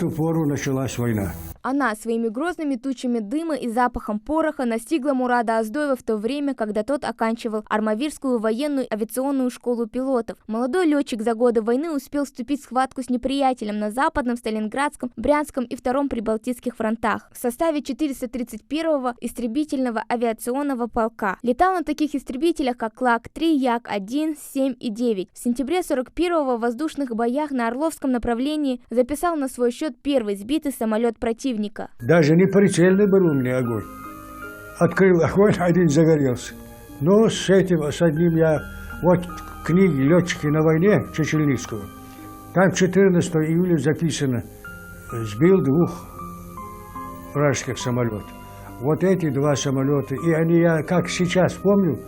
В ту пору началась война. Она своими грозными тучами дыма и запахом пороха настигла Мурада Оздоева в то время, когда тот оканчивал Армавирскую военную авиационную школу пилотов. Молодой летчик за годы войны успел вступить в схватку с неприятелем на Западном, Сталинградском, Брянском и Втором Прибалтийских фронтах в составе 431-го истребительного авиационного полка. Летал на таких истребителях, как Клак-3, Як-1, 7 и 9. В сентябре 41-го в воздушных боях на Орловском направлении записал на свой счет первый сбитый самолет противника. Даже не прицельный был у меня огонь. Открыл огонь, один загорелся. Но с одним я... Вот книги «Летчики на войне» Чечельницкого. Там 14 июля записано: сбил 2 вражеских самолетов. Вот эти 2 самолета, и они, я как сейчас помню,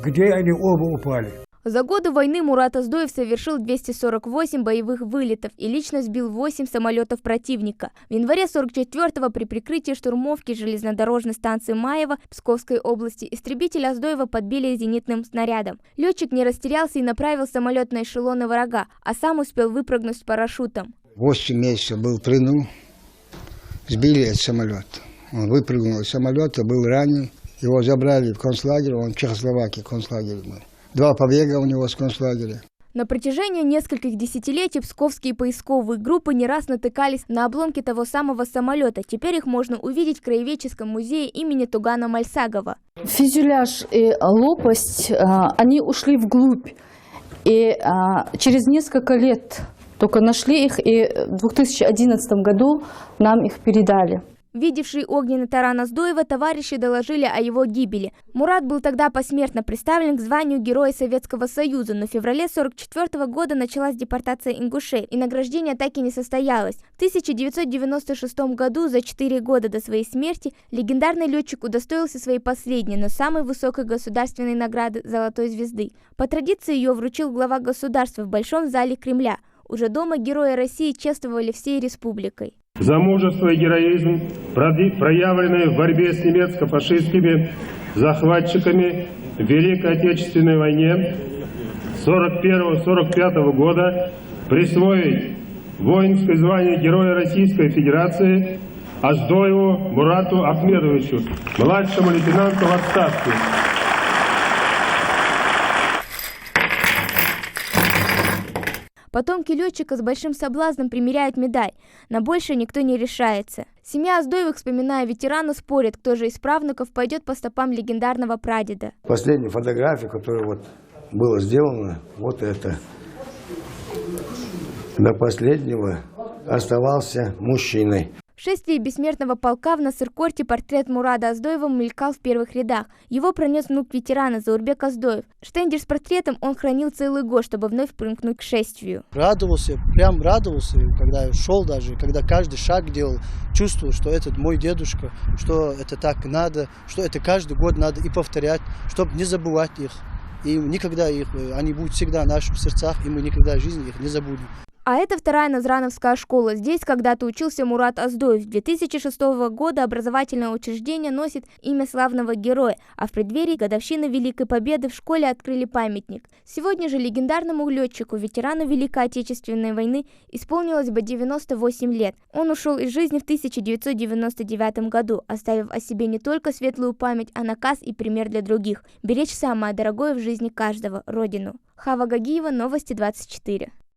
где они оба упали. За годы войны Мурат Оздоев совершил 248 боевых вылетов и лично сбил 8 самолетов противника. В январе 44-го при прикрытии штурмовки железнодорожной станции Маево Псковской области истребитель Оздоева подбили зенитным снарядом. Летчик не растерялся и направил самолет на эшелоны врага, а сам успел выпрыгнуть с парашютом. 8 месяцев был в плену, сбили этот самолет. Он выпрыгнул из самолета, был ранен, его забрали в концлагерь, он в Чехословакии концлагерь был. 2 побега у него с концлагеря. На протяжении нескольких десятилетий псковские поисковые группы не раз натыкались на обломки того самого самолета. Теперь их можно увидеть в Краеведческом музее имени Тугана Мальсагова. Фюзеляж и лопасть, они ушли вглубь. И через несколько лет только нашли их, и в 2011 году нам их передали. Видевшие огненный таран Оздоева товарищи доложили о его гибели. Мурат был тогда посмертно представлен к званию Героя Советского Союза, но в феврале 1944 года началась депортация ингушей, и награждение так и не состоялось. В 1996 году, за 4 года до своей смерти, легендарный летчик удостоился своей последней, но самой высокой государственной награды Золотой звезды. По традиции ее вручил глава государства в Большом зале Кремля. Уже дома Героя России чествовали всей республикой. За мужество и героизм, проявленные в борьбе с немецко-фашистскими захватчиками в Великой Отечественной войне 1941-1945 года, присвоить воинское звание Героя Российской Федерации Оздоеву Мурату Ахмедовичу, младшему лейтенанту в отставке. Потомки летчика с большим соблазном примеряют медаль. На большее никто не решается. Семья Оздоевых, вспоминая ветерана, спорит, кто же из правнуков пойдет по стопам легендарного прадеда. Последняя фотография, которая вот была сделана, вот это. До последнего оставался мужчиной. В шествии бессмертного полка в Насыркорте портрет Мурада Оздоева мелькал в первых рядах. Его пронес внук ветерана Заурбек Оздоев. Штендер с портретом он хранил целый год, чтобы вновь примкнуть к шествию. Радовался, прям радовался, когда шел даже, когда каждый шаг делал, чувствовал, что это мой дедушка, что это так надо, что это каждый год надо и повторять, чтобы не забывать их. И никогда их, они будут всегда в наших сердцах, и мы никогда в жизни их не забудем. А это вторая Назрановская школа. Здесь когда-то учился Мурат Оздоев. С 2006 года образовательное учреждение носит имя славного героя, а в преддверии годовщины Великой Победы в школе открыли памятник. Сегодня же легендарному летчику, ветерану Великой Отечественной войны, исполнилось бы 98 лет. Он ушел из жизни в 1999 году, оставив о себе не только светлую память, а наказ и пример для других – беречь самое дорогое в жизни каждого – Родину. Хава Гагиева, Новости 24.